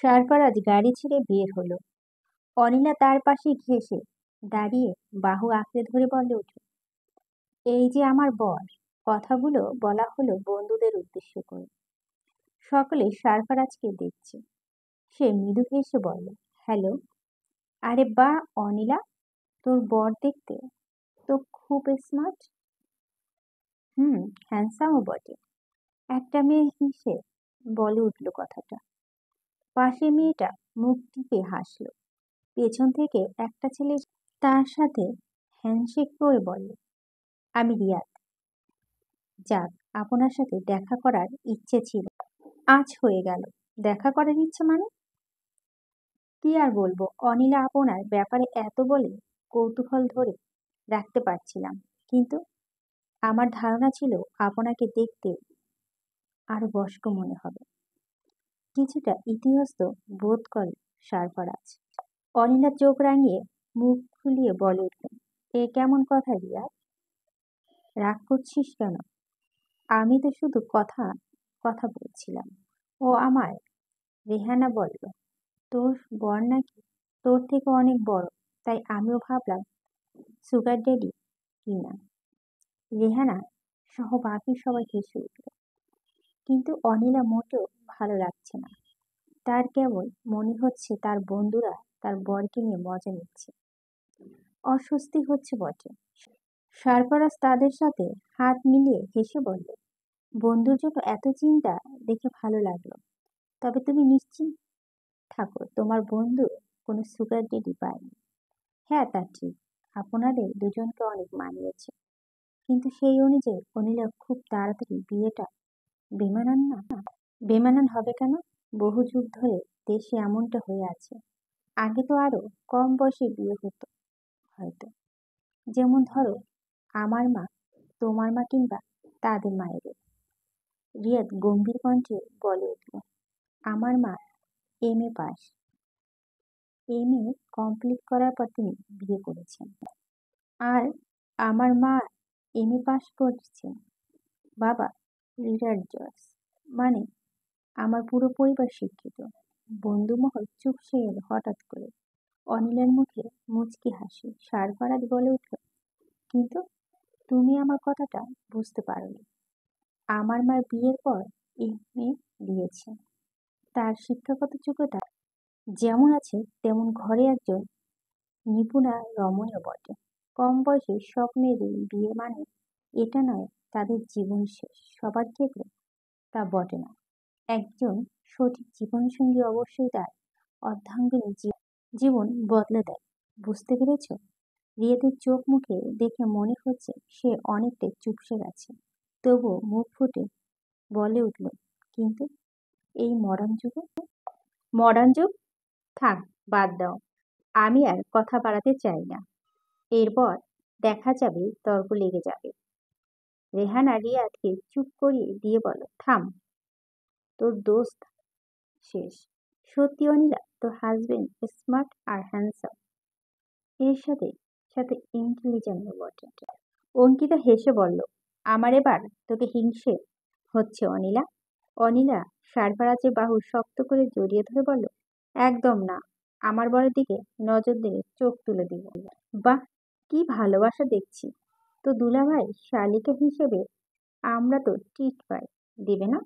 সারফারাজ গাড়ি ছেড়ে বের হলো। অনিলা তার পাশে ঘেঁষে দাঁড়িয়ে বাহু আঁকড়ে ধরে বলে উঠল, এই যে আমার বর। কথাগুলো বলা হলো বন্ধুদের উদ্দেশ্য করে। সকলে সারফারাজকে দেখছে। সে মৃদু হেসে বলল, হ্যালো। আরে বা অনিলা, তোর বর দেখতে তো খুব স্মার্ট। হুম, হ্যান্ডসামও বটে। একটা মেয়ে হেসে বলে উঠল কথাটা। পাশে মেয়েটা মুখ টিপে হাসল। পেছন থেকে একটা ছেলে তার সাথে হ্যান্ডশেক করে বলল, আমি রিয়াদ। যাক, আপনার সাথে দেখা করার ইচ্ছে ছিল, আজ হয়ে গেল। দেখা করার ইচ্ছে মানে? কি আর বলবো, অনিলা আপনার ব্যাপারে এত বলে কৌতূহল ধরে রাখতে পারছিলাম, কিন্তু আমার ধারণা ছিল আপনাকে দেখতে আরো বয়স্ক মনে হবে। কিছুটা ইতস্তত বোধ করে সারফারাজ। অনিলা চোখ রাঙিয়ে মুখ ফুলিয়ে বলে উঠল, এ কেমন কথা রিয়া? রাগ করছিস কেন? আমি তো শুধু কথা কথা বলছিলাম। ও আমায় রেহানা বলল, তোর বর নাকি তোর থেকে অনেক বড়, তাই আমিও ভাবলাম সুগার ড্যাডি কিনা। রেহানা সহ বাকি সবাই হেসে উঠল, কিন্তু অনিলা মোটেও ভালো লাগছে না। তার কেবল মনে হচ্ছে তার বন্ধুরা তার বরকে নিয়ে মজা নিচ্ছে। অস্বস্তি হচ্ছে বটে। সারফারাজ তাদের সাথে হাত মিলিয়ে হেসে বলল, বন্ধুর জন্য এত চিন্তা দেখে ভালো লাগলো। তবে তুমি নিশ্চিন্ত থাকো, তোমার বন্ধু কোনো সুগার ডেডি পায়নি। হ্যাঁ, তা ঠিক। আপনাদের দুজনকে অনেক মানিয়েছে, কিন্তু সেই অনুযায়ী অনিলা খুব তাড়াতাড়ি বিয়েটা বেমানান না? বেমানান হবে কেন? বহু যুগ ধরে দেশে এমনটা হয়ে আছে। আগে তো আরো কম বয়সে বিয়ে হতো হয়তো। যেমন ধরো আমার মা, তোমার মা কিংবা তাদের মায়েদের। রিয়াদ গম্ভীর কণ্ঠে বলে উঠল, আমার মা এমএ পাস। এমএ কমপ্লিট করার পর তিনি বিয়ে করেছেন। আর আমার মা এমএ পাস করেছেন, বাবা রিটায়ার্ড জজ। মানে আমার পুরো পরিবার শিক্ষিত। বন্ধুমহল চুপসে গেল হঠাৎ করে। অনিলের মুখে মুচকি হাসি। সারফারাজ বলে উঠল, কিন্তু তুমি আমার কথাটা বুঝতে পারোনি। আমার মার বিয়ের পর এমএ দিয়েছে। তার শিক্ষাগত যোগ্যতা যেমন আছে তেমন ঘরে একজন নিপুণা রমণীও বটে। কম বয়সে সব মেয়েদের বিয়ে মানে এটা নয় তাদের জীবন শেষ। সবার ক্ষেত্রে তা বটে না। একজন সঠিক জীবনসঙ্গী অবশ্যই তার অর্ধাঙ্গিনী জীবন বদলে দেয়। বুঝতে পেরেছ? রিয়াদের চোখ মুখে দেখে মনে হচ্ছে সে অনেকটাই চুপসে গেছে। তবুও মুখ ফুটে বলে উঠল, কিন্তু এই মডার্ন যুগ থাক, বাদ দাও। আমি আর কথা বাড়াতে চাই না। এরপর দেখা যাবে, তর্ক লেগে যাবে। রেহানা রিয়াদকে চুপ করিয়ে দিয়ে বলো, থাম, তোর দোস্ত শেষ। সত্যি অনিলা, তোর হাজবেন্ড স্মার্ট আর হ্যান্ডসাম, এর সাথে সাথে ইন্টেলিজেন্টও বটে। অঙ্কিতা হেসে বলল, আমার এবার তোকে হিংসে হচ্ছে অনিলা। অনিলা সারফারাজের বাহু শক্ত করে জড়িয়ে ধরে বলল, একদম না। আমার বরের দিকে নজর দিলে চোখ তুলে দিব। বাহ, কি ভালোবাসা দেখছি। তো দুলাভাই শালিকা হিসেবে আমরা তো ট্রিট পাই, দিবে না?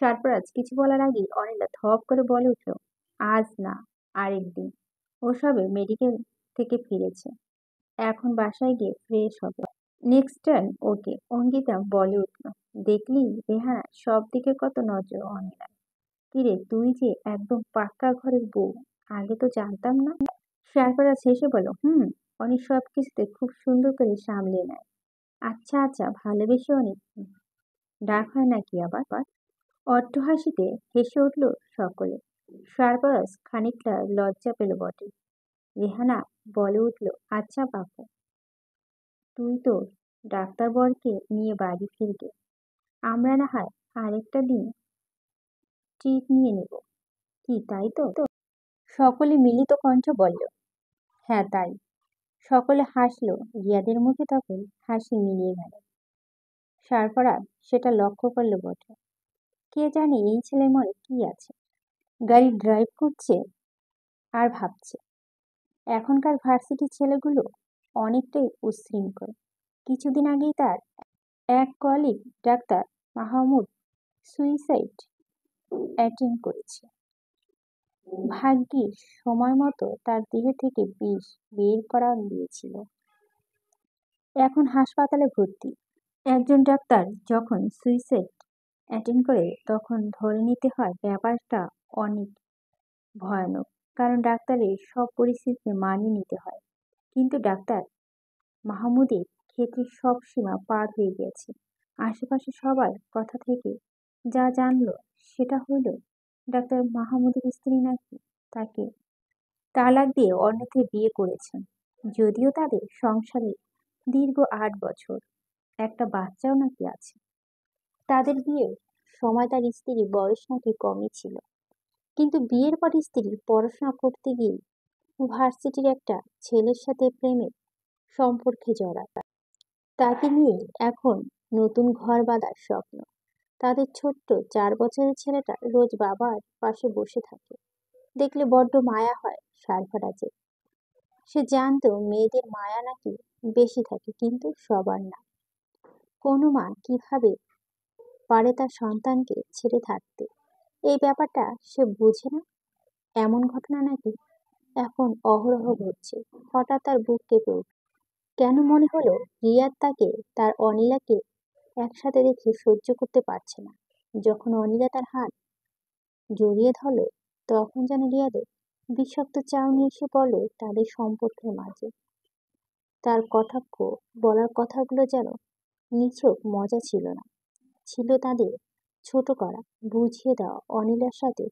সারফারাজ কিছু বলার আগেই অনিলা ধপ করে বলে উঠল, আজ না, আরেকদিন। ও সবে মেডিকেল থেকে ফিরেছে, এখন বাসায় গিয়ে ফ্রেশ হবে। Next time okay. অঙ্কিতা বলে উঠল, দেখলি রেহানা, সব দিকে কত নজর অনিলার। কিরে, তুই যে একদম পাক্কা ঘরের বউ, আগে তো জানতাম না। সারফারাজ হেসে বলল, অনেক সবকিছুতে খুব সুন্দর করে সামলে নেয়। আচ্ছা আচ্ছা, ভালোবেসে অনেক ডাক হয় নাকি আবার? অট্ট হাসিতে হেসে উঠল সকলে। সারফারাজ খানিকটা লজ্জা পেল বটে। রেহানা বলে উঠল, আচ্ছা বাপু, তুই তোর ডাক্তার বরকে নিয়ে বাড়ি ফিরবে। আমরা না হয় আরেকটা দিন ট্রিট নিয়ে নেব, কি তাই তো? সকলে মিলিত কণ্ঠে বলল, হ্যাঁ তাই। সকলে হাসলো। রিয়াদের মুখে তখন হাসি মিলিয়ে গেল। সারফারাজ সেটা লক্ষ্য করল বটে। কে জানে এই ছেলের মনে কি আছে। গাড়ি ড্রাইভ করছে আর ভাবছে, এখনকার ভার্সিটির ছেলেগুলো অনেকটাই উচ্ছৃঙ্খল। কিছুদিন আগেই তার এক colleague doctor Mahmud suicide attempt করেছে। ভাগ্যিস সময় মতো তার দেহ থেকে বিষ বের করা গিয়েছিল। এখন হাসপাতালে ভর্তি। একজন ডাক্তার যখন সুইসাইড অ্যাটেম্প করে তখন ধরে নিতে হয় ব্যাপারটা অনেক ভয়ানক, কারণ ডাক্তারের সব পরিস্থিতিতে মানিয়ে নিতে হয়। কিন্তু ডাক্তার মাহমুদের ক্ষেত্রে সব সীমা পার হয়ে গেছে। আশেপাশে সবার কথা থেকে যা জানলো সেটা হলো ডাক্তার মাহমুদের স্ত্রী নাকি তাকে তালাক দিয়ে অন্যত্র বিয়ে করেছেন। যদিও তাদের সংসারে দীর্ঘ 8 বছর, একটা বাচ্চাও নাকি আছে। তাদের বিয়ের সময় তার স্ত্রীর বয়স নাকি কমই ছিল, কিন্তু বিয়ের পর স্ত্রী পড়াশোনা করতে গিয়ে ভার্সিটির একটা ছেলের সাথে প্রেমের সম্পর্কে জড়ায়। তাকে নিয়ে এখন নতুন ঘর বাঁধার স্বপ্ন। তাদের ছোট্ট 4 বছরের ছেলেটা রোজ বাবার পাশে বসে থাকে, দেখলে বড্ড মায়া হয় সারফারাজের। সে জানতো মেয়েদের মায়া নাকি বেশি থাকে, কিন্তু সবার না। কোনো মা কিভাবে পারে তার সন্তানকে ছেড়ে থাকতে, এই ব্যাপারটা সে বুঝে না। এমন ঘটনা নাকি এখন অহরহ ঘটছে। হঠাৎ তার বুক কেঁপে উঠল। কেন মনে হলো রিয়াদ তাকে তার অনিলাকে একসাথে দেখে সহ্য করতে পারছে না। যখন অনিলা তার হাত জড়িয়ে ধরল তখন যেন রিয়াদের বিষাক্ত চাউনি এসে পড়ল তাদের সম্পর্কের মাঝে। তার কটাক্ষ বলার কথাগুলো যেন নিছক মজা ছিল না, ছিল তাদের ছোট করা, বুঝিয়ে দেওয়া অনিলার সাথে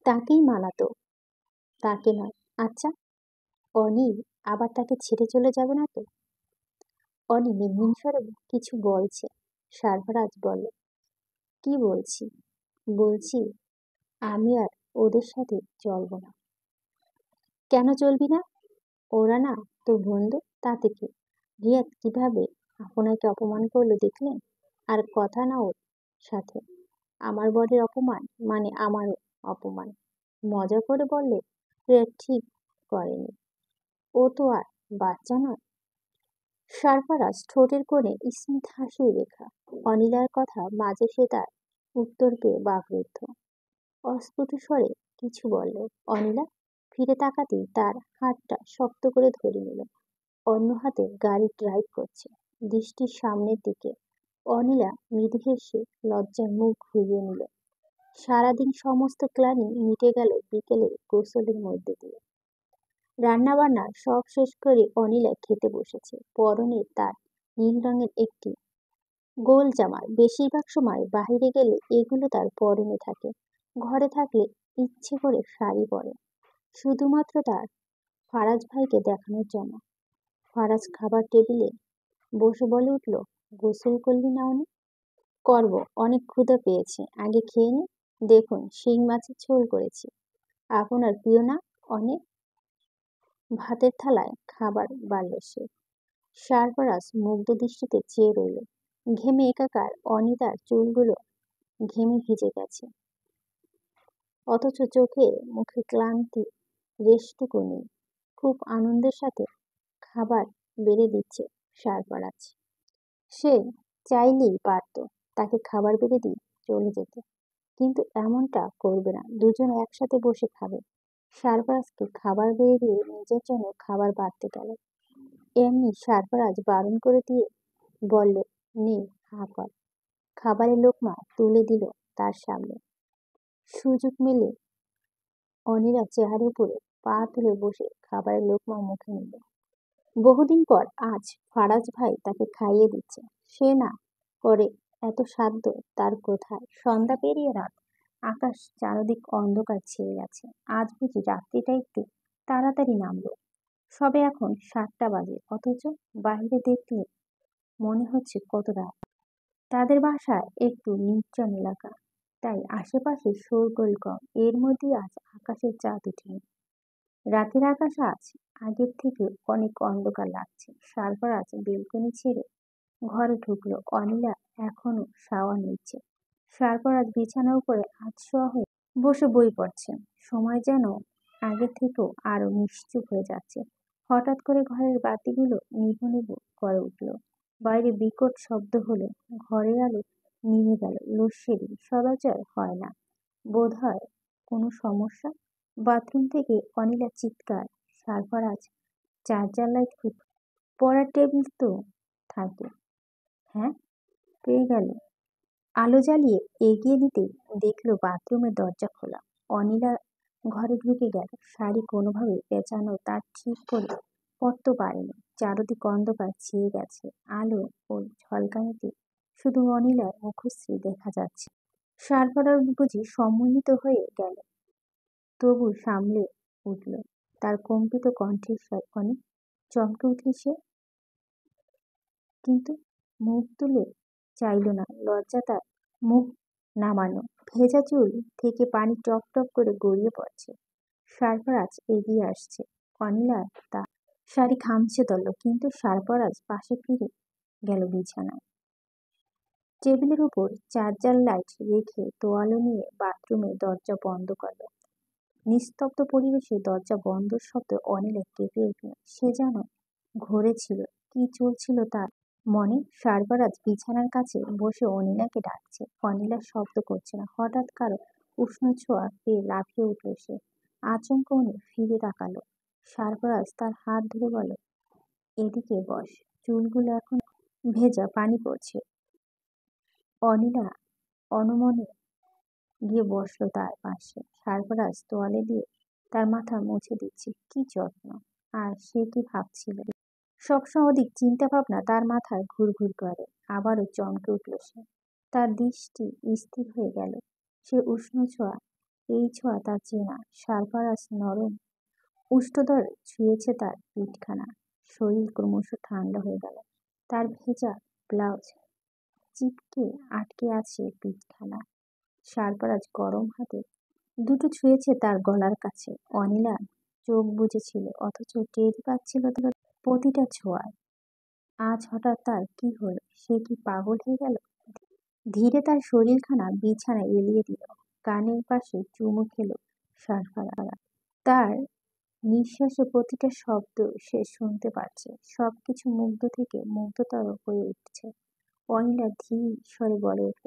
তাকেই মানাতো, তাকে নয়। আচ্ছা, অনিল আবার তাকে ছেড়ে চলে যাবে না তো? অনি নির্মম স্বরে কিছু বলছে। সারফারাজ বলল, কি বলছি? বলছি আমি আর ওদের সাথে চলবো না। কেন চলবি না? ওরা না তোর বন্ধু, তাতে কি? রিয়াদ কিভাবে আপনাকে অপমান করলো দেখলেন? আর কথা না ওর সাথে। আমার বরের অপমান মানে আমারও অপমান। মজা করে বললে রিয়াদ ঠিক করেনি। ও তো আর বাচ্চা নয়। সারফারাজ ঠোঁটের কোণে স্মিত হাসির রেখা। অনিলার কথা মাঝে সে তার উত্তর পেয়ে বাকরুদ্ধ। অস্ফুট স্বরে কিছু বলল। অনিলা ফিরে তাকাতেই তার হাতটা শক্ত করে ধরে নিল। অন্য হাতে গাড়ি ড্রাইভ করছে, দৃষ্টির সামনের দিকে। অনিলা মৃদু হেসে লজ্জায় মুখ ঘুরিয়ে নিল। সারাদিন সমস্ত ক্লান্তি মিটে গেল বিকেলের গোসলের মধ্যে দিয়ে। রান্নাবান্না সব শেষ করে অনিলা খেতে বসেছে। পরনে তার নীল রঙের একটি গোল জামা। বেশিরভাগ সময় বাইরে গেলে এগুলো তার পরনে থাকে, ঘরে থাকলে ইচ্ছে করে শাড়ি পরে, শুধুমাত্র তার ফারাজ ভাইকে দেখানোর জন্য। ফারাজ খাবার টেবিলে বসে বলে উঠল, গোসল করলি না অনেক? করব, অনেক ক্ষুধা পেয়েছে, আগে খেয়ে নি। দেখুন শিং মাছের ঝোল করেছি, আপনার প্রিয় না অনেক? ভাতের থালায় খাবার বাড়ল সে। সারফারাজ মুগ্ধ দৃষ্টিতে চেয়ে রইল। ঘেমে একাকার অনিতার চুলগুলো ঘেমে ভিজে গেছে, অথচ চোখে মুখে ক্লান্তি রেশটুকু নেই। খুব আনন্দের সাথে খাবার বেড়ে দিচ্ছে সারফারাজ। সে চাইলেই পারত তাকে খাবার বেড়ে দিয়ে চলে যেতে, কিন্তু এমনটা করবে না। দুজন একসাথে বসে খাবে। সারফারাজকে খাবার বেড়ে দিয়ে নিজের জন্য খাবার বাড়তে গেল। এমনি সারফারাজ বারণ করে দিয়ে বলল, নে হা কর। খাবারের লোকমা তুলে দিল তার সামনে। সুযোগ মেলে অনিলা চেয়ারের উপরে পা তুলে বসে খাবারের লোকমা মুখে নিল। বহুদিন পর আজ ফারাজ ভাই তাকে খাইয়ে দিচ্ছে। সে না করে এত সাধ্য তার কোথায়? সন্ধ্যা পেরিয়ে রাত, আকাশ চারদিক অন্ধকার ছেয়ে গেছে। আজ বুঝি রাত্রিটা একটু তাড়াতাড়ি নামলো। সবে এখন 7টা বাজে, অথচ বাইরে দেখলে মনে হচ্ছে কত রাত। তাদের বাসা একটু নির্জন এলাকা, তাই আশেপাশে শোরগোল কম। এর মধ্যে আজ আকাশের চাঁদ ওঠেনি। রাতের আকাশ আজ আগের থেকে অনেক অন্ধকার লাগছে। সারফারাজ বেলকনি ছেড়ে ঘরে ঢুকলো। অনিলা এখনো শাওয়ার নিচ্ছে। সারফারাজ বিছানার উপরে আধশোয়া হয়ে বসে বই পড়ছে। সময় যেন আগের থেকেও আরো নিশ্চুপ হয়ে যাচ্ছে। হঠাৎ করে ঘরের বাতিগুলো নিভু নিভু করে উঠল। বাইরে বিকট শব্দ হলো। ঘরের আলো নিভে গেল। লোডশেডিং সদাচর হয় না। বোধহয় কোনো সমস্যা। বাথরুম থেকে অনিলা চিৎকার। সারফারাজ চার্জার লাইট পড়ার টেবিল তো থাকে। হ্যাঁ, পেয়ে গেল। আলো জ্বালিয়ে এগিয়ে দিতেই দেখলো বাথরুমের দরজা খোলা। অনিলা ঘরে ঢুকে গেল। শাড়ি কোনোভাবে পেঁচানো তার ঠিক করে পরতে পারেনি। চারদিক অন্ধকার ছেয়ে গেছে। আলো ও ঝলকানিতে শুধু অনিলার মুখশ্রী দেখা যাচ্ছে। সারফারাজ বুঝি সম্মোহিত হয়ে গেল, তবু সামলে উঠল। তার কম্পিত কণ্ঠের অনেক চমকে উঠল সে, কিন্তু মুখ তুলে চাইল না। লজ্জা তার মুখ নামানো। ভেজা চুল থেকে পানি টপ টপ করে গড়িয়ে পড়ছে। সারফারাজ এগিয়ে আসছে। অনিলা তা শাড়ি খামছে ধরল, কিন্তু সারফারাজ পাশে ফিরে গেল বিছানায়। টেবিলের উপর চার্জার লাইট রেখে তোয়ালে নিয়ে বাথরুমের দরজা বন্ধ করল। নিস্তব্ধ পরিবেশে দরজা বন্ধর শব্দে অনিলা কেঁপে উঠল। সে যেন ঘরে ছিল। কি চলছিল তার মনে? সারফারাজ বিছানার কাছে বসে অনিলাকে ডাকছে। অনিলা শব্দ করছে না। হঠাৎ কারো উষ্ণ ছোঁয়া পেয়ে লাফিয়ে উঠল সে। আচমকা উনি ফিরে তাকালো। সারফারাজ তার হাত ধরে বলল, এদিকে বস, চুলগুলো এখন ভেজা, পানি পড়ছে। অনিলা অনমনে গিয়ে বসলো তার পাশে। সারফারাজ তোয়ালে দিয়ে তার মাথা মুছে দিচ্ছে। কি যত্ন! আর সে কি ভাবছিল? সবসময় অধিক চিন্তা ভাবনা তার মাথায় ঘুরঘুর করে। আবারও চমকে উঠল সে। তার দৃষ্টি স্থির হয়ে গেল। সে উষ্ণ ছোঁয়া, এই ছোঁয়া তার চেনা। সারফারাজ নরম উষ্ঠদর ছুঁয়েছে তার পিঠখানা। শরীর ক্রমশ ঠান্ডা হয়ে গেল। তার ভেজা ব্লাউজ চিপকে আটকে আছে পিঠখানা। সারফারাজ গরম হাতে দুটো ছুঁয়েছে তার গলার কাছে। অনিলা চোখ বুজেছিল, অথচ টেরই পাচ্ছিল তার প্রতিটা ছোঁয়ায়। আজ হঠাৎ তার কি হলো? সে কি পাগল হয়ে গেল? ধীরে তার শরীরখানা বিছানায় এলিয়ে দিল। কানের পাশে চুমু খেল সারফারাজ। তার নিঃশ্বাসে প্রতিটা শব্দ সে শুনতে পাচ্ছে। সবকিছু মুগ্ধ থেকে মুগ্ধতর হয়ে উঠছে। অনিলা ধীর স্বরে বলে উঠল,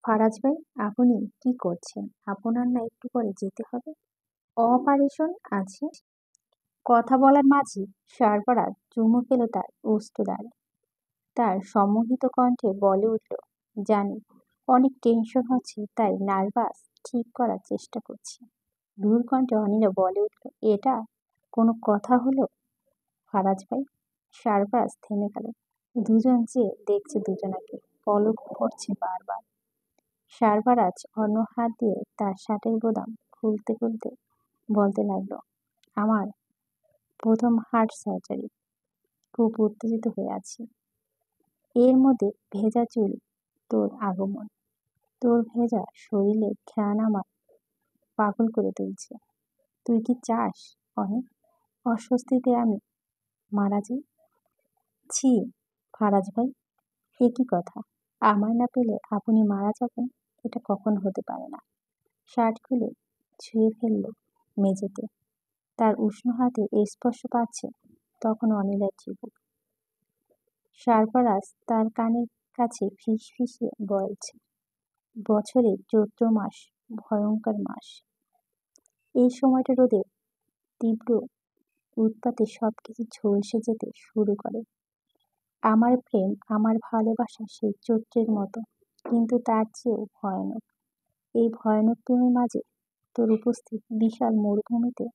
ফারাজ ভাই, আপনি কি করছেন? আপনার না একটু পরে যেতে হবে? অপারেশন আছে। কথা বলার মাঝে সারফারাজ চুমু খেল তার উষ্ঠদ্বার। তার সম্মোহিত কণ্ঠে বলে উঠল, জানি অনেক টেনশন হচ্ছে, তাই নার্ভাস ঠিক করার চেষ্টা করছি। ধূর কণ্ঠে অনিলা বলে উঠল, এটা কোনো কথা হলো ফারাজ ভাই? সারফারাজ থেমে গেল। দুজন চেয়ে দেখছে দুজনাকে। পলক পড়ছে বারবার। সারফারাজ অন্য হাত দিয়ে তার শার্টের বোতাম খুলতে খুলতে বলতে লাগলো, আমার প্রথম হার্ট সার্জারি, খুব উত্তেজিত হয়ে আছি। এর মধ্যে ভেজা চুল, তোর আগমন, তোর ভেজা শরীরে ঘ্রাণ আমার পাগল করে তুলছে। তুই কি চাস অনেক অস্বস্তিতে আমি মারা যাই? ছি ফারাজ ভাই, এ কি কথা? আমায় না পেলে আপনি মারা যাবেন? এটা কখনো হতে পারে না। শার্ট খুলে ছুঁয়ে ফেলল মেঝেতে। তার উষ্ণ হাতে স্পর্শ পাচ্ছে তখন অনিলার চিবুক। সারফারাজ তার কানের কাছে ফিসফিসিয়ে বলছে, বছরের চৈত্র মাস ভয়ঙ্কর মাস। এই সময়টা রোদের তীব্র উৎপাতে সবকিছু ঝলসে যেতে শুরু করে। আমার প্রেম, আমার ভালোবাসা সেই চৈত্রের মতো, কিন্তু তার চেয়েও ভয়ানক। এই ভয়ানক প্রেমের মাঝে তোর উপস্থিত বিশাল মরুভূমিতে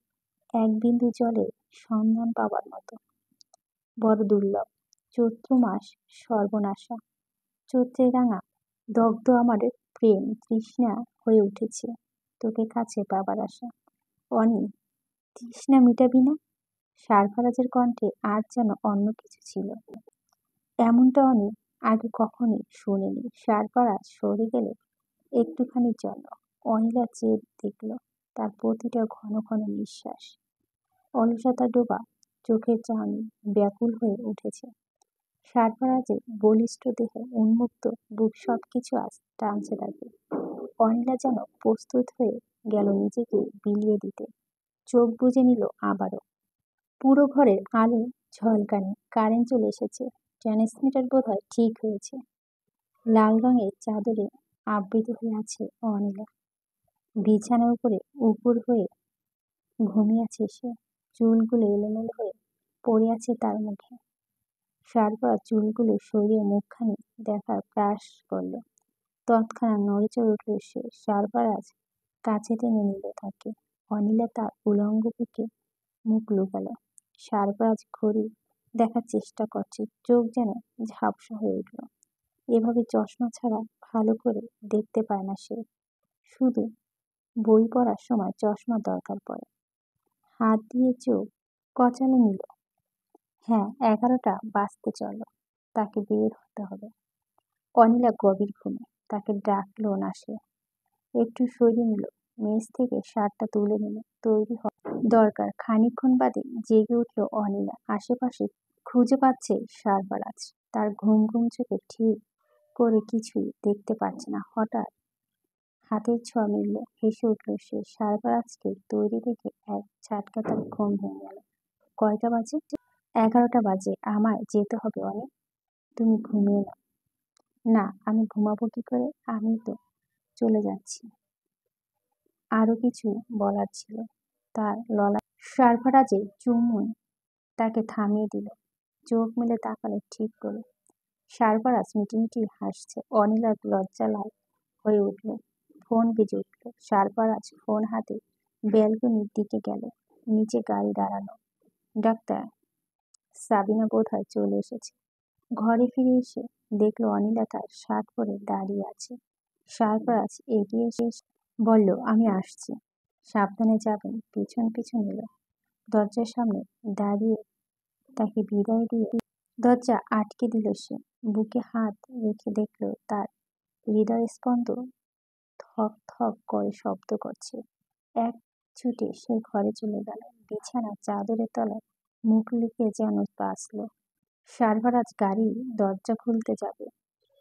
এক বিন্দু জলের সন্ধান পাবার মতো বড় দুর্লভ। চৈত্র মাস সর্বনাশা। চৈত্রে রাঙা দগ্ধ আমার প্রেম তৃষ্ণা হয়ে উঠেছে তোকে কাছে পাবার আশা। অনি, তৃষ্ণা মিটাবি না? সারফারাজের কণ্ঠে আজ যেন অন্য কিছু ছিল। এমনটা অনি আগে কখনই শুনিনি। সারফারাজ সরে গেল একটুখানির জন্য। অনিলা চেয়ে দেখল তার প্রতিটা ঘন ঘন নিঃশ্বাস। অলসতা ডোবা চোখের চাহনি ব্যাকুল হয়ে উঠেছে। সারফারাজের বলিষ্ঠ দেহ, উন্মুক্ত বুক সবকিছু আজ টানছে তাকে। অনিলা যেন প্রস্তুত হয়ে গেল নিজেকে বিলিয়ে দিতে। চোখ বুজে নিল আবারও। পুরো ঘরের আলো ঝলকানি, কারেন্ট চলে এসেছে। ট্রান্সমিটার বোধহয় ঠিক হয়েছে। লাল রঙের চাদরে আবৃত হয়ে আছে অনিলা। বিছানার উপরে উপুর হয়ে ঘুমিয়ে আছে সে। চুলগুলো এলোমেলো হয়ে পড়ে আছে তার মুখে। সারপা চুলগুলো সরিয়ে মুখখানি দেখার প্রয়াস করল। তৎক্ষণাৎ নড়েচড়ে উঠল সে। সারফারাজ কাছে টেনে নিল তাকে। অনিলা তার উলঙ্গ বুকে মুখ লুকাল। সারফারাজ ঘড়ি দেখার চেষ্টা করছে। চোখ যেন ঝাপসা হয়ে উঠল। এভাবে চশমা ছাড়া ভালো করে দেখতে পায় না সে। শুধু বই পড়ার সময় চশমা দরকার পড়ে। হাত দিয়ে চোখ কচালে নিল। হ্যাঁ, 11টা বাজতে চলল। তাকে বের হতে হবে। অনিলা গভীর ঘুমে। তাকে ডাকলো না সে। একটু সরিয়ে নিল। মেজ থেকে শার্টটা তুলে নিল। তৈরি হওয়া দরকার। খানিকক্ষণ বাদে জেগে উঠল অনিলা। আশেপাশে খুঁজে পাচ্ছে সারফারাজ। তার ঘুম ঘুম চোখে ঠিক করে কিছুই দেখতে পাচ্ছে না। হঠাৎ হাতের ছোঁয়া মিলল। হেসে উঠল সে। সারফারাজকে তৈরি দেখে এক ঝাটকা তার ঘুম ভেঙে গেল। কয়টা বাজে? 11টা বাজে। আমায় যেতে হবে অনেক। তুমি ঘুমিয়ে নাও। না, আমি ঘুমাবো কি করে? আমি তো চলে যাচ্ছি। আরো কিছু বলার ছিল তার ললাট। সারফারাজের চুমুন তাকে থামিয়ে দিল। চোখ মেলে তাকালো ঠিক করে। সারফারাজ মিটিমিটি হাসছে। অনিলার লজ্জা লাল হয়ে উঠল। ফোন বেজে উঠল। সারফারাজ ফোন হাতে ব্যালকনির দিকে গেল। নিচে গাড়ি দাঁড়ানো। ডাক্তার সাবিনা বোধহয় চলে এসেছে। ঘরে ফিরে এসে দেখলো অনিলা তার শার্ট পরে দাঁড়িয়ে আছে। সারফারাজ এগিয়ে এসে বলল, আমি আসছি, সাবধানে যাবেন। পিছন পিছন এলো। দরজার সামনে দাঁড়িয়ে তাকে বিদায় দিয়ে দরজা আটকে দিল সে। বুকে হাত রেখে দেখল তার হৃদয় স্পন্দন থক থক করে শব্দ করছে। এক ছুটে সে ঘরে চলে গেল। বিছানা চাদরের তলায় মুখ লুকিয়ে যেন বাঁচল। সারফারাজ গাড়ি দরজা খুলতে যাবে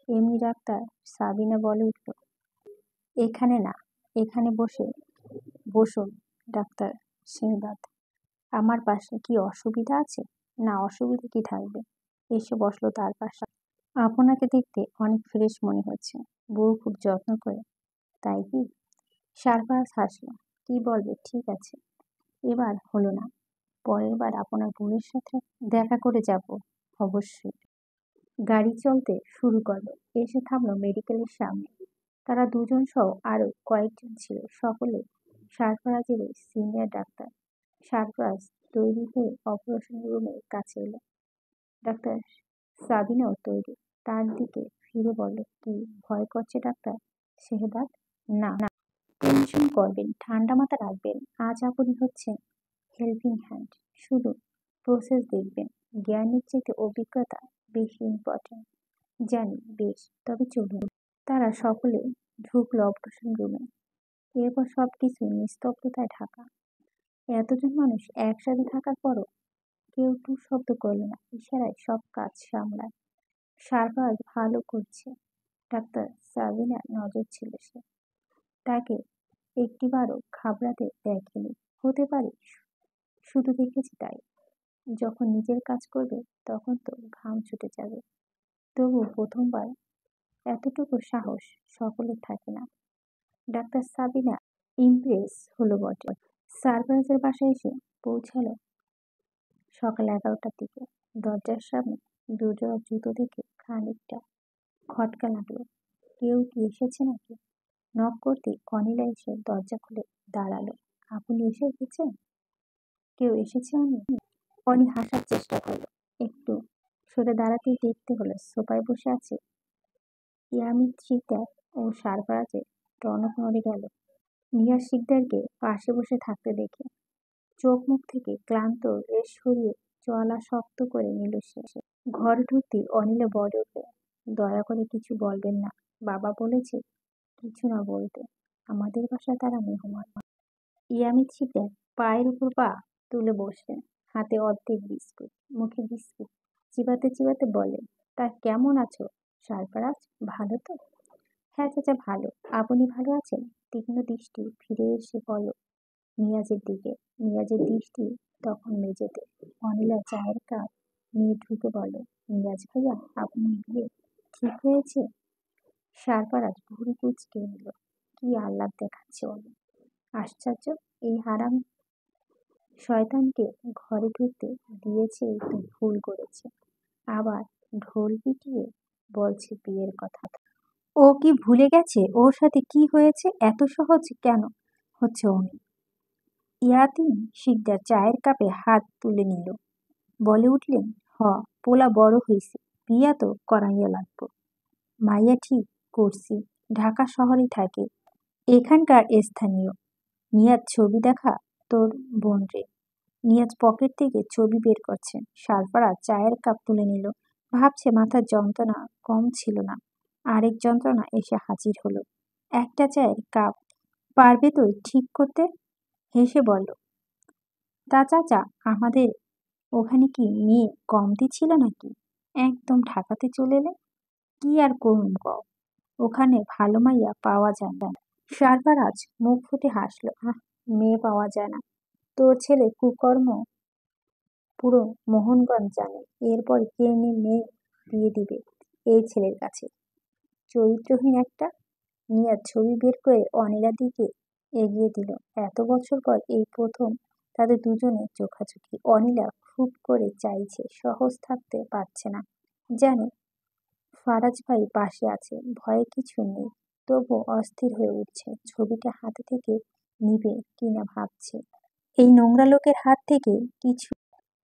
এমনি ডাক্তার সাবিনা বলে উঠল, এখানে না, এখানে বসুন ডাক্তার শেহবাদ। আমার পাশে কি অসুবিধা আছে? না, অসুবিধা কি থাকবে। এসে বসলো তার পাশে। আপনাকে দেখতে অনেক ফ্রেশ মনে হচ্ছে। বউ খুব যত্ন করে, তাই কি? সারফারাজ হাসলো। কি বলবে? ঠিক আছে, এবার হলো না। পরের বার আপনার বউয়ের সাথে দেখা করে যাব অবশ্যই। গাড়ি চলতে শুরু করলো। এসে থামলো মেডিকেলের সামনে। তারা দুজন সহ আরো কয়েকজন ছিল। সকলে সারফারাজের সিনিয়র ডাক্তার। সারফারাজ তৈরি হয়ে অপারেশন রুমের কাছে এলো। ডাক্তার সাবিনাও তৈরি। তার দিকে ফিরে বলল, কি ভয় করছে ডাক্তার শেহবাদ? না না, টেনশন করবেন, ঠান্ডা মাথা রাখবেন। আজ আপনি হচ্ছেন হেল্পিং হ্যান্ড। শুধু প্রসেস দেখবেন। জ্ঞানের চেয়ে অভিজ্ঞতা বেশি ইম্পর্টেন্ট। জানি, বেশ, তবে চলুন। তারা সকলে ঢুকলো অপারেশন রুমে। এরপর সবকিছু নিস্তব্ধতায় ঢাকা। এতজন মানুষ একসাথে থাকার পরও কেউ টু শব্দ করল না। ইশারায় সব কাজ সামলায়। সারফারাজ ভালো করছে। ডাক্তার সাবিনার নজর ছিল সে। তাকে একটিবারও ঘাবড়াতে দেখেনি। হতে পারে শুধু দেখেছি তাই। যখন নিজের কাজ করবে তখন তো ঘাম ছুটে যাবে। তবু প্রথমবার এতটুকু সাহস সকলের থাকে না। ডাক্তার সাবিনা ইমপ্রেস হলো বটে। সারফারাজের বাসায় এসে পৌঁছালো সকাল 11টার দিকে। দরজার সামনে দুজোড়া জুতো দেখে খানিকটা খটকা লাগলো। কেউ কি এসেছে নাকি? নক করতে অনিলা এসে দরজা খুলে দাঁড়ালো। আপনি এসে গেছেন? কেউ এসেছে অনি? অনি হাসার চেষ্টা করলো। একটু সরে দাঁড়াতেই দেখতে হলো সোফায় বসে আছে ইয়ামিন শিকদার ও সারফারাজের টনক নড়ে গেল নিহার শিকদারকে পাশে বসে থাকতে দেখে। চোখ মুখ থেকে ক্লান্ত রেশ সরিয়ে চলা শক্ত করে নিল সে। ঘরে ঢুকতেই অনিলে বলে উঠল, দয়া করে কিছু বলবেন না। বাবা বলেছে কিছু না বলতে। আমাদের বাসায় তারা মেহমান। ইয়ামিন শিকদার পায়ের উপর পা তুলে বসলেন। হাতে অর্ধেক বিস্কুট, মুখে বিস্কুট চিবাতে চিবাতে বলে, তা কেমন আছো সারফারাজ? ভালো তো? হ্যাঁ চাচা ভালো। আপনি ভালো আছেন? তীক্ষ্ণ দৃষ্টি ফিরে এসে বলল নিয়াজের দিকে। নিয়াজের দৃষ্টি তখন মেঝেতে। অনিলা চায়ের কাপ নিয়ে ঢুকে বলল, নিয়াজ ভাইয়া, আপনি বিয়ে ঠিক হয়েছে? সারপারাজ ভুরু কুঁচকে নিল। কি আহ্লাদ দেখাচ্ছে উনি! আশ্চর্য! এই হারাম শয়তানকে ঘরে ঢুকতে দিয়েছেই তো ভুল করেছে। আবার ঢোল পিটিয়ে বলছে বিয়ের কথা। ও কি ভুলে গেছে ওর সাথে কি হয়েছে? এত সহজ কেন হচ্ছে উনি? ইয়াতিম শিকদার চায়ের কাপে হাত তুলে নিল। বলে উঠলেন, হ, পোলা বড় হইছে, বিয়া তো করাইয়া লাগবো। মাইয়া ঠিক করছি, ঢাকা শহরে থাকে, এখানকার স্থানীয়। নিয়াজ ছবি দেখা তোর বোন রে। নিয়াজ পকেট থেকে ছবি বের করছে। সারফারাজ চায়ের কাপ তুলে নিল। ভাবছে মাথার যন্ত্রণা কম ছিল না। আরেক যন্ত্রণা এসে হাজির হলো। একটা চায়ের কাপ পারবে তো ঠিক করতে? হেসে বলল, তা চাচা, আমাদের ওখানে কি মেয়ে কমতি ছিল নাকি? একদম ঢাকাতে চলে এলে? কি আর করুম কও, ওখানে ভালো মাইয়া পাওয়া যায় না। সারফারাজ মুখ ফুটে হাসলো, মেয়ে পাওয়া যায় না? তোর ছেলে কুকর্ম পুরো মোহনগঞ্জ জানে। এরপর কে মেয়ে দিয়ে দিবে এই ছেলের কাছে? চরিত্রহীন একটা। নিয়াজ ছবি বের করে অনিলার দিকে এগিয়ে দিল। এত বছর পর এই প্রথম তাদের দুজনের চোখাচোখি। অনিলা খুব করে চাইছে, সহজ থাকতে পারছে না। জানে ফারাজ ভাই পাশে আছে, ভয়ে কিছু নেই, তবু অস্থির হয়ে উঠছে। ছবিটা হাতে থেকে নিবে কিনা ভাবছে। এই নোংরা লোকের হাত থেকে কিছু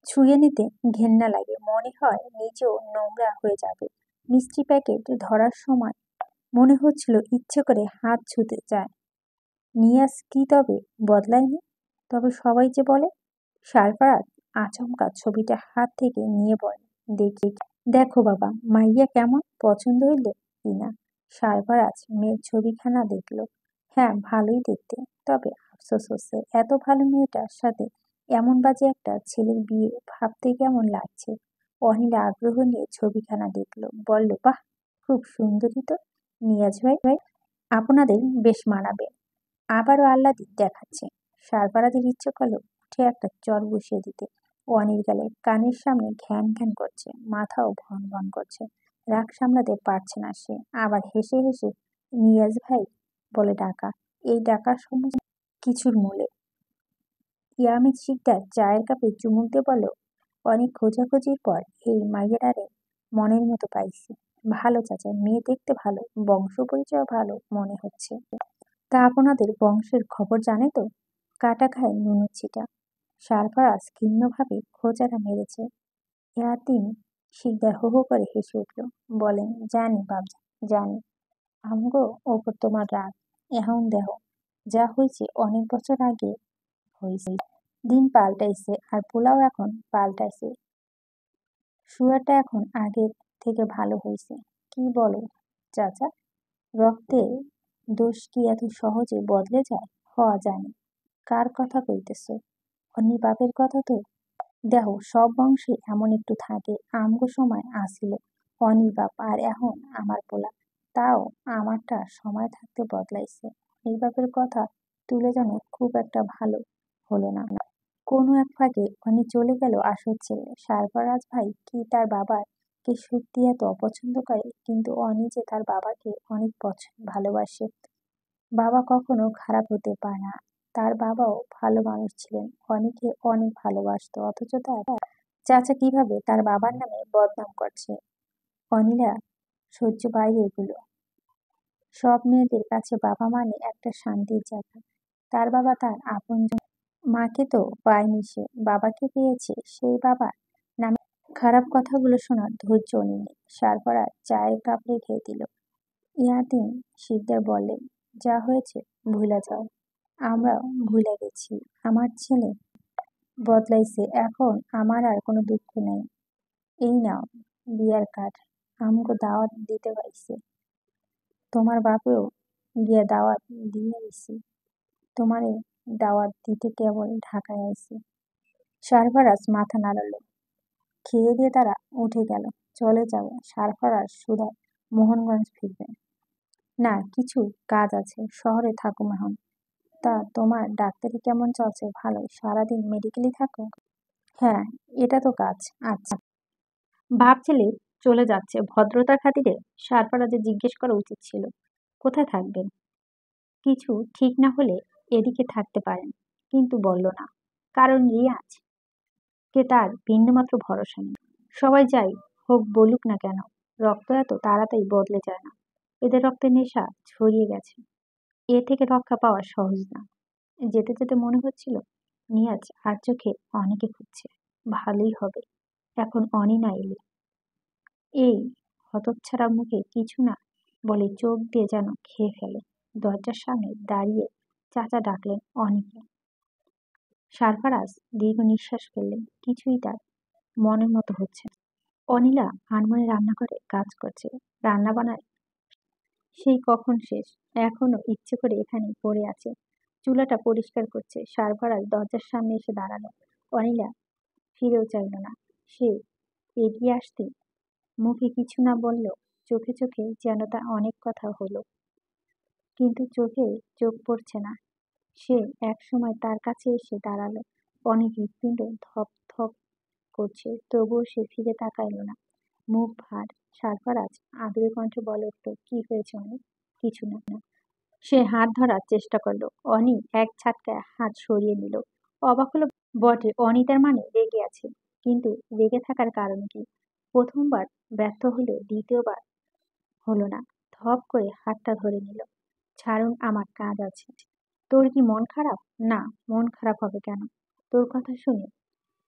ছুঁয়ে নিতে ঘেন্না লাগে, মনে হয় নিজেও নোংরা হয়ে যাবে। মিষ্টি প্যাকেট ধরার সময় মনে হচ্ছিল ইচ্ছে করে হাত ছুঁতে চায়। নিয়াজ কি তবে বদলায়নি? তবে সবাই যে বলে। সারফারাজ আচমকা ছবিটা হাত থেকে নিয়ে বলে, দেখি, দেখো বাবা, মাইয়া কেমন, পছন্দ হইলে কিনা? সারফারাজ মেয়ের ছবিখানা দেখলো। হ্যাঁ, ভালোই দেখতে, তবে আফসোস হচ্ছে এত ভালো মেয়েটার সাথে এমন বাজে একটা ছেলের বিয়ে ভাবতে কেমন লাগছে। অনিলা আগ্রহ নিয়ে ছবিখানা দেখলো, বলল, বাহ, খুব সুন্দরী তো। নিয়াজ ভাই ভাই আপনাদের বেশ মানাবে। আবারও আহ্লাদিক দেখাচ্ছে। সারফারাজের ইচ্ছে করলো উঠে একটা চর বসিয়ে দিতে। অনির গালে কানের সামনে ঘ্যান ঘ্যান করছে, মাথাও ভন ভন করছে। রাগ সামলাতে পারছে না সে। আবার হেসে হেসে নিয়াজ ভাই বলে ডাকা। এই ডাকার সমস্ত কিছুর মূলে ইয়ামিদ শিকদার চায়ের কাপে চুমুক দিয়ে বলল, অনেক খোঁজাখুঁজির পর এই মাইয়াটারে মনের মতো পাইছি। ভালো চাচা, মেয়ে দেখতে ভালো, বংশ পরিচয় ভালো মনে হচ্ছে। তা আপনাদের বংশের খবর জানে তো? কাটা খায় নুনের ছিটা। সারফারাজ ক্ষীণভাবে খোঁচাটা মেরেছে। ইয়াতিম শিকদার হো হো করে হেসে উঠল। বলেন, জানি বাবজা, জানি। আমগো ওপর তোমার রাগ। এখন দেহ যা হয়েছে অনেক বছর আগে হয়েছে। দিন পাল্টাইছে আর পোলাও এখন পাল্টাইছে। সুরাটা এখন আগের থেকে ভালো হয়েছে। কি বলো চাচা? রক্তের দোষ কি এত সহজে বদলে যায়? হওয়া জানি। কার কথা কইতেছ? অন্যি বাপের কথা তো। দেহ সব বংশে এমন একটু থাকে। আমগো সময় আসিল অনির বাপ, আর এখন আমার পোলা। তাও আমারটা সময় থাকতে বদলাইছে। অনির বাপের কথা তুলে যেন খুব একটা ভালো হলো না। কোনো এক ফাঁকে অনি চলে গেল আসর ছেড়ে। সারফারাজ ভাই কি তার বাবার কে সত্যি এত অপছন্দ করে? কিন্তু অনি যে তার বাবাকে অনেক ভালোবাসে। বাবা কখনো খারাপ হতে পারে না। তার বাবাও ভালো মানুষ ছিলেন, অনিকে অনেক ভালোবাসতো, অথচ তার চাচা কিভাবে তার বাবার নামে বদনাম করছে। অনিলা সহ্য বাইরে এগুলো। সব মেয়েদের কাছে বাবা মানে একটা শান্তির জায়গা। তার বাবা তার আপনজন। মাকে তো পায়নি সে, বাবাকে পেয়েছে। সেই বাবার নামে খারাপ কথাগুলো শোনার ধৈর্য নেই। সারফারাজ চায়ের কাপ রেখে দিল। ইয়াতিম শিকদার বললেন, যা হয়েছে ভুলা যাও। আমরাও ভুলে গেছি। আমার ছেলে বদলাইছে, এখন আমার আর কোনো দুঃখ নেই। এই নাও বিয়ার কার্ড, আমগো দাওয়াত দিতে পাইছে। তোমার বাপেও গিয়া দাওয়াত দিয়ে আইছি। তোমারে দাওয়াত দিতে কেবল ঢাকায় আইছি। সারফারাজ মাথা নাড়ালো। খেয়ে দিয়ে তারা উঠে গেল। চলে যাবে। সারফারাজ সুধায় মোহনগঞ্জ ফিরবে। না, কিছু কাজ আছে, শহরে থাকো এখন। তা তোমার ডাক্তারি কেমন চলছে? ভালো, সারাদিন মেডিকেলই থাকো? হ্যাঁ, এটা তো কাজ। আচ্ছা, ভাবছিলে চলে যাচ্ছে, ভদ্রতার খাতিরে সারফারাজের জিজ্ঞেস করা উচিত ছিল কোথায় থাকবেন। কিছু ঠিক না হলে এদিকে থাকতে পারেন, কিন্তু বলল না, কারণ রিয়াজ কে তার বিন্দুমাত্র ভরসা নেই। সবাই যাই হোক বলুক না কেন, রক্ত এত তাড়াতাড়ি বদলে যায় না। এদের রক্তের নেশা ছড়িয়ে গেছে, এ থেকে রক্ষা পাওয়া সহজ না। যেতে যেতে মনে হচ্ছিল নিয়াজ আর চোখে অনেকে খুঁজছে। ভালোই হবে এখন অনি না এলে। এই হতচ্ছাড়া মুখে কিছু না বলে চোখ দিয়ে যেন খেয়ে ফেলে। দরজার সামনে দাঁড়িয়ে চাচা ডাকলেন অনিকে। সারফারাজ দীর্ঘ নিঃশ্বাস ফেললেন, কিছুই তার মনের মতো হচ্ছে না। অনিলা আনমনে রান্নাঘরে কাজ করছে, রান্না বান্নায় সেই কখন শেষ, এখনো ইচ্ছে করে এখানে পড়ে আছে। চুলাটা পরিষ্কার করছে। সারফারাজ দরজার সামনে এসে দাঁড়ালো। অনিলা ফিরেও চাইল না। সে এগিয়ে আসতে মুখে কিছু না বললেও চোখে চোখে যেন তার অনেক কথা হলো, কিন্তু চোখে চোখ পড়ছে না। সে এক সময় তার কাছে এসে দাঁড়ালো। অনেক হৃৎপিণ্ড ধপ ধপ করছে, তবুও সে ফিরে তাকাইল না। মুখ ভার। সারফারাজ আদুরে কণ্ঠে বলে উঠল, কি হয়েছে অনেক? কিছু না। সে হাত ধরার চেষ্টা করলো। অনি এক ঝাটকায় হাত সরিয়ে নিল। অবাক হলো বটে, অনি তার মানে রেগে আছে, কিন্তু রেগে থাকার কারণ কি? প্রথমবার ব্যর্থ হলেও দ্বিতীয়বার হলো না। ধপ করে হাতটা ধরে নিল। ছাড়ুন, আমার কাজ আছে। তোর কি মন খারাপ? না, মন খারাপ হবে কেন? তোর কথা শুনে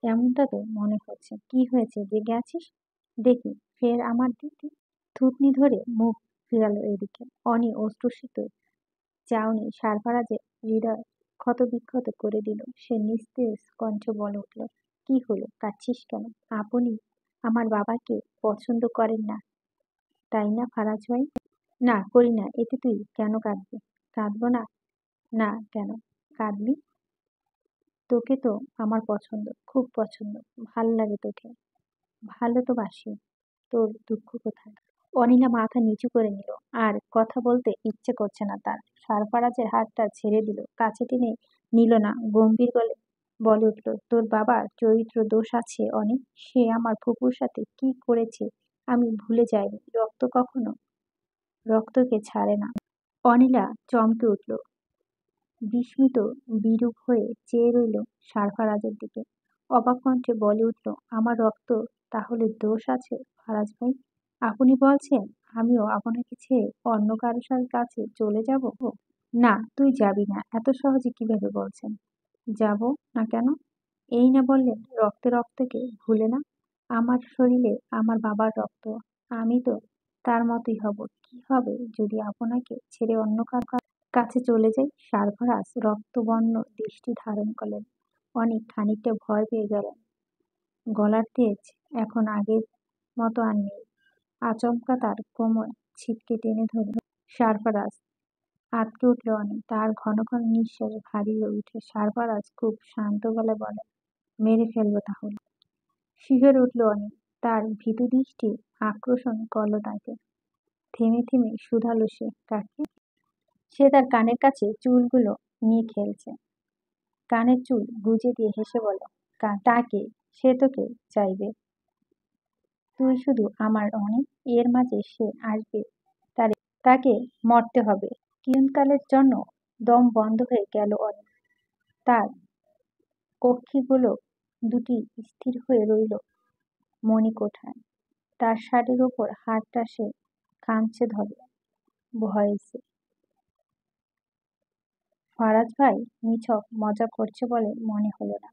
এমনটা তো মনে হচ্ছে। কি হয়েছে, রেগে আছিস? দেখি ফের আমার দিকে। থুতনি ধরে মুখ ফিরালো এদিকে। অনি অশ্রুসিত চাউনি সারফারাজের হৃদয় ক্ষতবিক্ষত করে দিল। সে নিস্তেজ কণ্ঠে বলে উঠল, কি হলো, কাঁদছিস কেন? আপনি আমার বাবাকে পছন্দ করেন না, তাই না ফারাজ ভাই? না, করি না। এতে তুই কেন কাঁদবি? কাঁদবো না? না কেন কাঁদবি? তোকে তো আমার পছন্দ, খুব পছন্দ। ভাল লাগে তোকে, ভালো তো বাসি। তোর দুঃখ কোথায়? অনিলা মাথা নিচু করে নিল। আর কথা বলতে ইচ্ছে করছে না তার। সারফারাজের হাতটা ছেড়ে দিল, কাছে টেনে নিল না, গম্ভীর গলে বলে উঠল, তোর বাবার চরিত্র দোষ আছে অনেক। সে আমার ফুপুর সাথে কি করেছে আমি ভুলে যাইনি। রক্ত কখনো রক্তকে ছাড়ে না। অনিলা চমকে উঠল, বিস্মিত বিরূপ হয়ে চেয়ে রইল সারফারাজের দিকে। অবাক কণ্ঠে বলে উঠল, আমার রক্ত তাহলে দোষ আছে ফারাজ ভাই? আপনি বলছেন আমিও আপনাকে ছেড়ে অন্য কারো কাছে চলে যাব? না, তুই যাবি না। এত সহজে কিভাবে বলছেন যাব না কেন? এই না বললেন রক্তে রক্তকে ভুলে না। আমার শরীরে আমার বাবার রক্ত, আমি তো তার মতোই হব। কি হবে যদি আপনাকে ছেড়ে অন্য কাছে চলে যাই? সারফারাজ রক্তবর্ণ দৃষ্টি ধারণ করলেন। অনেক খানিকটা ভয় পেয়ে গেলেন। গলার তেজ এখন আগের মতো আর নেই। আচমকা তার কোমর ছিটকে টেনে ধরে সারফারাজ আঁতকে উঠল অনেক। তার ঘন ঘন নিঃশ্বাস ভারী হয়ে উঠে। সারফারাজ খুব শান্ত গলায় বলে, মেরে ফেলবো তাহলে? শিহরে উঠল অনেক। তার ভীতু দৃষ্টি আকর্ষণ করল তাকে। থেমে থেমে শুধালো সে, কাকে? সে তার কানের কাছে চুলগুলো নিয়ে খেলছে। কানের চুল গুজে দিয়ে হেসে বলে, তাকে? সে তোকে চাইবে। তুই শুধু আমার অনেক, এর মাঝে সে আসবে তারে? তাকে মরতে হবে। কিয়ৎকালের জন্য দম বন্ধ হয়ে গেল অনেক। তার কক্ষিগুলো দুটি স্থির হয়ে রইল মণিকোঠায়। তার শাড়ির ওপর হাতটা সে খামচে ধরল ভয়েসে। ফারাজ ভাই নিছক মজা করছে বলে মনে হলো না।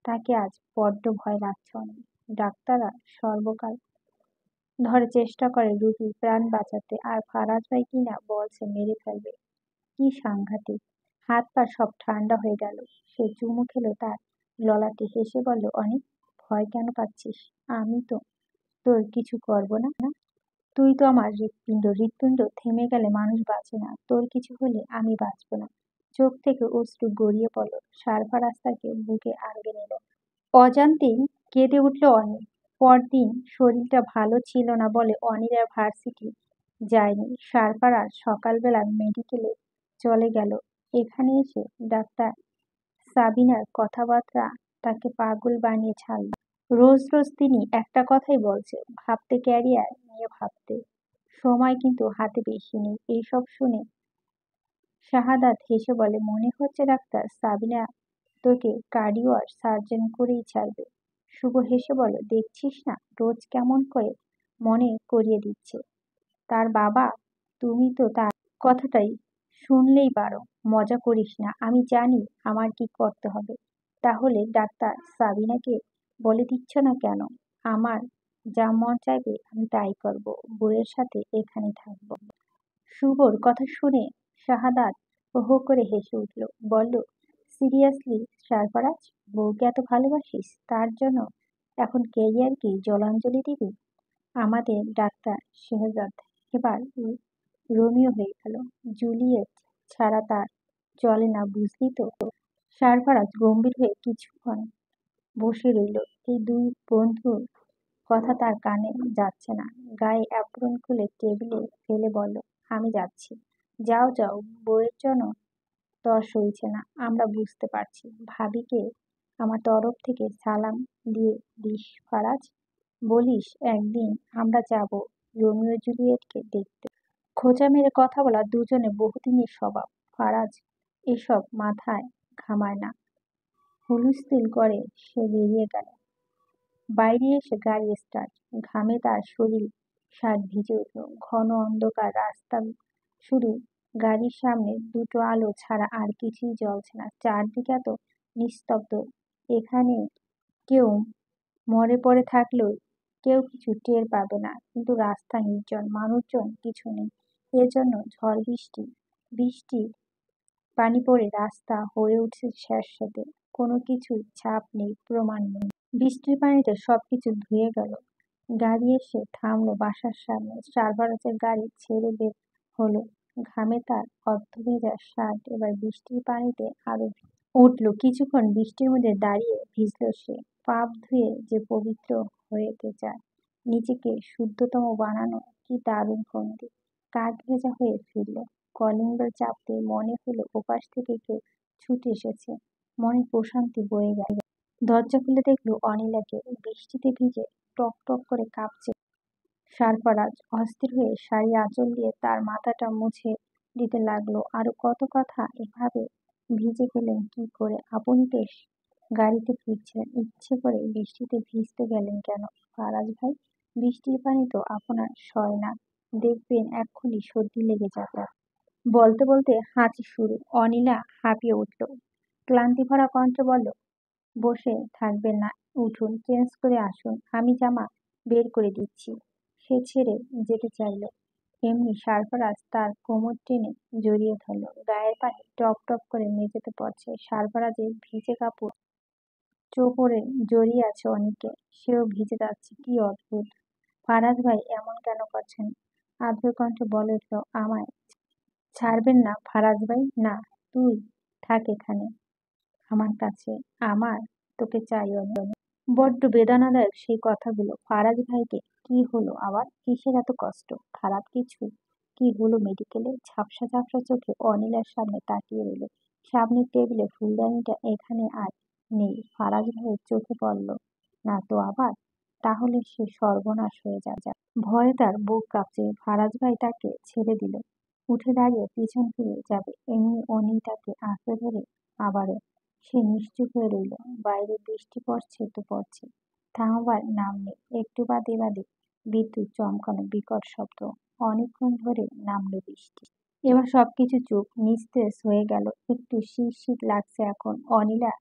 তাকে আজ বড্ড ভয় লাগছে অনেক। ডাক্তাররা সর্বকাল ধরে চেষ্টা করে রুগীর প্রাণ বাঁচাতে, আর ফারাজ ভাই কিনা বলছে মেরে ফেলবে। কি সাংঘাতিক! হাত পা সব ঠান্ডা হয়ে গেল। সে চুমু খেলো তার ললাটে, হেসে বলল, অনেক ভয় কেন পাচ্ছিস? আমি তো তোর কিছু করব না। তুই তো আমার হৃৎপিণ্ড। হৃৎপিণ্ড থেমে গেলে মানুষ বাঁচে না। তোর কিছু হলে আমি বাঁচব না। চোখ থেকে অশ্রু গড়িয়ে পড়ল। সারফারাজ তাকে বুকে আঁকড়ে নিল। অজান্তেই কেঁদে উঠল অনি। পরদিন শরীরটা ভালো ছিল না বলে অনিরা ভার্সিটি যায়নি। সারফারাজ সকালবেলা মেডিকেলে চলে গেল। এখানে এসে ডাক্তার সাবিনার কথাবার্তা তাকে পাগল বানিয়ে ছাড়ল। রোজ রোজ তিনি একটা কথাই বলছে, ভাবতে ক্যারিয়ার নিয়ে ভাবতে। সময় কিন্তু হাতে বেশি নেই। এইসব শুনে শাহাদাত হেসে বলে, মনে হচ্ছে ডাক্তার সাবিনা তোকে কার্ডিওর সার্জন করেই ছাড়বে। শুভ হেসে বলে, দেখছিস না রোজ কেমন করে মনে করিয়ে দিচ্ছে তার বাবা। তুমি তো তার কথাটাই শুনলেই পারো। মজা করিস না, আমি জানি আমার কি করতে হবে। তাহলে ডাক্তার সাবিনাকে বলে দিচ্ছ না কেন? আমার যা মন চাইবে আমি তাই করব। বউয়ের সাথে এখানে থাকবো। শুভর কথা শুনে শাহাদাত হো হো করে হেসে উঠল। বলল, সিরিয়াসলি সারফারাজ, বউকে এত ভালোবাসিস? তার জন্য এখন কেরিয়ারকে জলাঞ্জলি দিবি? আমাদের ডাক্তার শেহজাদ এবার রোমিও হয়ে গেল। জুলিয়েট ছাড়া তার চলে না, বুঝলি তো? সারফারাজ গম্ভীর হয়ে কিছুক্ষণ বসে রইল। এই দুই বন্ধুর কথা তার কানে যাচ্ছে না। গায়ে অ্যাপ্রন খুলে টেবিলে ফেলে বলল, আমি যাচ্ছি। যাও যাও, বউয়ের জন্য তর সইছে না, আমরা বুঝতে পারছি। ভাবিকে আমার তরফ থেকে সালাম দিয়ে দিস ফারাজ। বলিস একদিন আমরা যাব রোমিও জুলিয়েটকে দেখতে। খোঁচা মেরে কথা বলা দুজনে বহুদিনের স্বভাব। ফারাজ এসব মাথায় ঘামায় না। হুলস্থুল করে সে বেরিয়ে গেল। বাইরে এসে গাড়ি স্টার্ট। ঘামে তার শরীর শার্ট ভিজে উঠল। ঘন অন্ধকার রাস্তা, শুধু গাড়ির সামনে দুটো আলো ছাড়া আর কিছুই জ্বলছে না। চারদিকে এত নিস্তব্ধ, এখানে কেউ মরে পড়ে থাকলেও কেউ কিছু টের পাবে না। কিন্তু রাস্তা নির্জন, মানুষজন কিছু নেই। এজন্য ঝড় বৃষ্টি বৃষ্টির পানি পড়ে রাস্তা হয়ে উঠছে স্যাঁতসেঁতে। কোনো কিছুর ছাপ নেই, প্রমাণ নেই। বৃষ্টির পানিতে সবকিছু ধুয়ে গেল। গাড়ি এসে থামলো বাসার সামনে। সারফারাজের গাড়ি ছেড়ে বের হলো। ঘামে তার অর্ধভেজা শার্ট এবার বৃষ্টির পানিতে আরো উঠল। কিছুক্ষণ বৃষ্টির মধ্যে দাঁড়িয়ে ভিজল সে। পাপ ধুয়ে যে পবিত্র হতে চায়, নিজেকে শুদ্ধতম বানানো কি দারুণ ফন্দি। কাক ভেজা হয়ে ফিরল। কলিং বেল চাপতে মনে হলো ওপাশ থেকে কেউ ছুটে এসেছে। মনে প্রশান্তি বয়ে গেল। দরজা খুলে দেখলো অনিলাকে। বৃষ্টিতে ভিজে টক টক করে কাঁপছে। সারফারাজ অস্থির হয়ে শাড়ি আঁচল দিয়ে তার মাথাটা মুছে দিতে লাগলো। আরো কত কথা। এভাবে ভিজে গেলেন কি করে? আপনি তো গাড়িতে ফিরছিলেন, ইচ্ছে করে বৃষ্টিতে ভিজতে গেলেন কেন ফারাজ ভাই? বৃষ্টির পানি তো আপনার সয় না, দেখবেন এক্ষুনি সর্দি লেগে যাবে। বলতে বলতে হাঁচি শুরু। অনিলা হাঁপিয়ে উঠল। ক্লান্তি ভরা কণ্ঠে বলল, বসে থাকবেন না, উঠুন, চেঞ্জ করে আসুন, আমি জামা বের করে দিচ্ছি। সে ছেড়ে যেতে চাইল, এমনি সারফারাজ তার কোমর টেনে জড়িয়ে ধরল। গায়ের পানি টপ টপ করে মেঝেতে পড়ছে। সারফারাজের ভিজে কাপড় চোপড়ে জড়িয়ে আছে অনেকে, সেও ভিজে যাচ্ছে। কি অদ্ভুত! ফারাজ ভাই এমন কেন করছেন? আদ্র কণ্ঠে বলে উঠল, আমায় ছাড়বেন না ফারাজ ভাই। না, তুই থাক এখানে আমার কাছে। আমার তোকে চাই অনেক। বড্ড বেদনাদায়ক সেই কথাগুলো। ফারাজ ভাইকে কি হলো আবার? কিসের এত কষ্ট? খারাপ কিছু? কি হলো মেডিকেলে? ঝাপসা ঝাপসা চোখে অনিলার সামনে তাকিয়ে রইল। সামনের টেবিলে ফুলদানিটা এখানে আর নেই। ফারাজ ভাইয়ের চোখে পড়ল না তো আবার? তাহলে সে সর্বনাশ হয়ে যায়। ভয়ে তার বুক কাঁপছে। ফারাজ ভাই তাকে ছেড়ে দিল। উঠে দাঁড়িয়ে পিছন ফিরে যাবে, এমনি অনিল তাকে আঁকড়ে ধরে আবারও। সে নিশ্চুপ হয়ে রইল। বাইরে বৃষ্টি পড়ছে তো পড়ছে, থামবার নাম নেই। একটু বাদে বাদে বিদ্যুৎ চমকানো বিকট শব্দ। অনেকক্ষণ ধরে নামলো বৃষ্টি। এবার সবকিছু চুপ, নিস্তেজ হয়ে গেল। একটু শীত শীত লাগছে এখন। অনিলা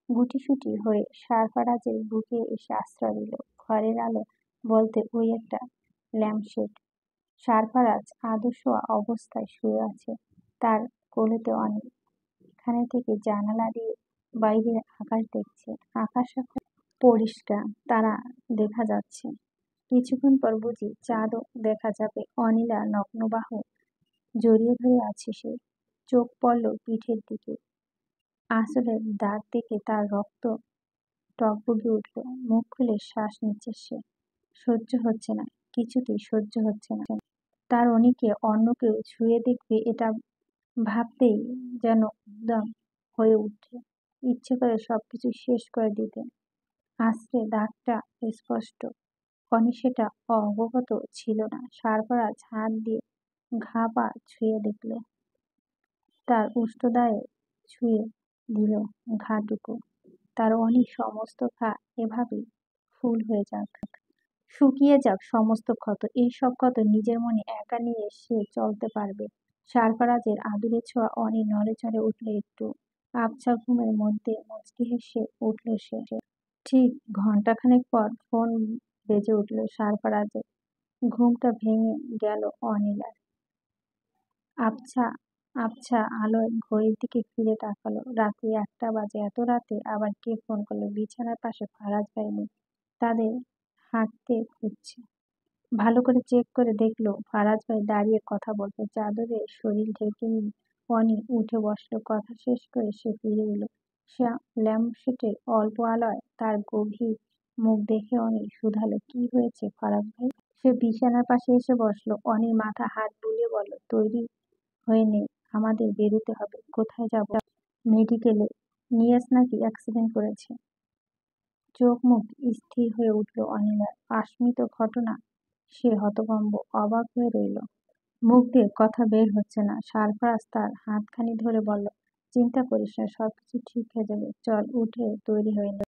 গুটিসুটি হয়ে সারফারাজের বুকে এসে আশ্রয় দিল। ঘরের আলো বলতে ওই একটা ল্যাম্পশেড। সারফারাজ আধশোয়া অবস্থায় শুয়ে আছে, তার কোলেতে অনিল। এখানে থেকে জানালা দিয়ে বাইরের আকাশ দেখছে। আকাশ এখন পরিষ্কার, তারা দেখা যাচ্ছে। কিছুক্ষণ পর বুঝি চাঁদও দেখা যাবে। অনিলা নগ্নবাহু জড়িয়ে ধরে আছে সে। চোখ পড়ল পিঠের দিকে। আঁচলের দাগ দেখে তার রক্ত টগবগে উঠল। মুখ খুলে শ্বাস নিচ্ছে সে। সহ্য হচ্ছে না, কিছুতেই সহ্য হচ্ছে না। তার অনিকে অন্য কেউ ছুঁয়ে দেখবে এটা ভাবতেই যেন উদ্দাম হয়ে উঠে, ইচ্ছে করে সবকিছু শেষ করে দিতে। আঁচড়ে দাগটা স্পষ্ট, অনি সেটা অবগত ছিল না। সারফারাজ হাত দিয়ে ঘা পা ছুঁয়ে দেখল, তার উষ্ঠদায়ে ছুঁয়ে দিল ঘাটুকু। তার অনি সমস্ত ঘা এভাবেই ফুল হয়ে যাক, শুকিয়ে যাক সমস্ত ক্ষত। এই সব ক্ষত নিজের মনে একা নিয়ে সে চলতে পারবে। সারফারাজের আদুরে ছোঁয়া অনি নড়ে চড়ে উঠল একটু। আবছা ঘুমের মধ্যে মুচকি হেসে উঠল সে। ঠিক ঘণ্টাখানেক পর ফোন বেজে উঠল সারফারাজের। ঘুমটা ভেঙে গেল অনিলার। আবছা আবছা আলোয় ঘড়ির দিকে ফিরে তাকালো। রাত্রি 1টা বাজে। এত রাতে আবার কে ফোন করলো? বিছানার পাশে ফারাজ ভাই নেই, তাদের হাঁটতে খুঁজছে। ভালো করে চেক করে দেখলো ফারাজ ভাই দাঁড়িয়ে কথা বলছে। চাদরে শরীর ঢেকে নিয়ে অনি উঠে বসলো। কথা শেষ করে সে ফিরে এলো। ল্যাম্পশেডের অল্প আলোয় তার গভীর মুখ দেখে অনি শুধালো, কি হয়েছে ফারাজ ভাই? সে বিছানার পাশে এসে বসলো। অনির মাথা হাত বুলিয়ে বলল, তৈরি হয়ে নে, আমাদের বেরোতে হবে। কোথায় যাব? মেডিকেলে। নিয়াজ নাকি অ্যাক্সিডেন্ট করেছে। চোখ মুখ স্থির হয়ে উঠল অনিলার। আস্মিত ঘটনা। সে হতভম্ব, অবাক হয়ে রইল। মুখ দিয়ে কথা বের হচ্ছে না। সারফারাজ তার হাতখানি ধরে বলল, চিন্তা করিস না, সবকিছু ঠিক হয়ে যাবে। চল, উঠে তৈরি হয়ে নে।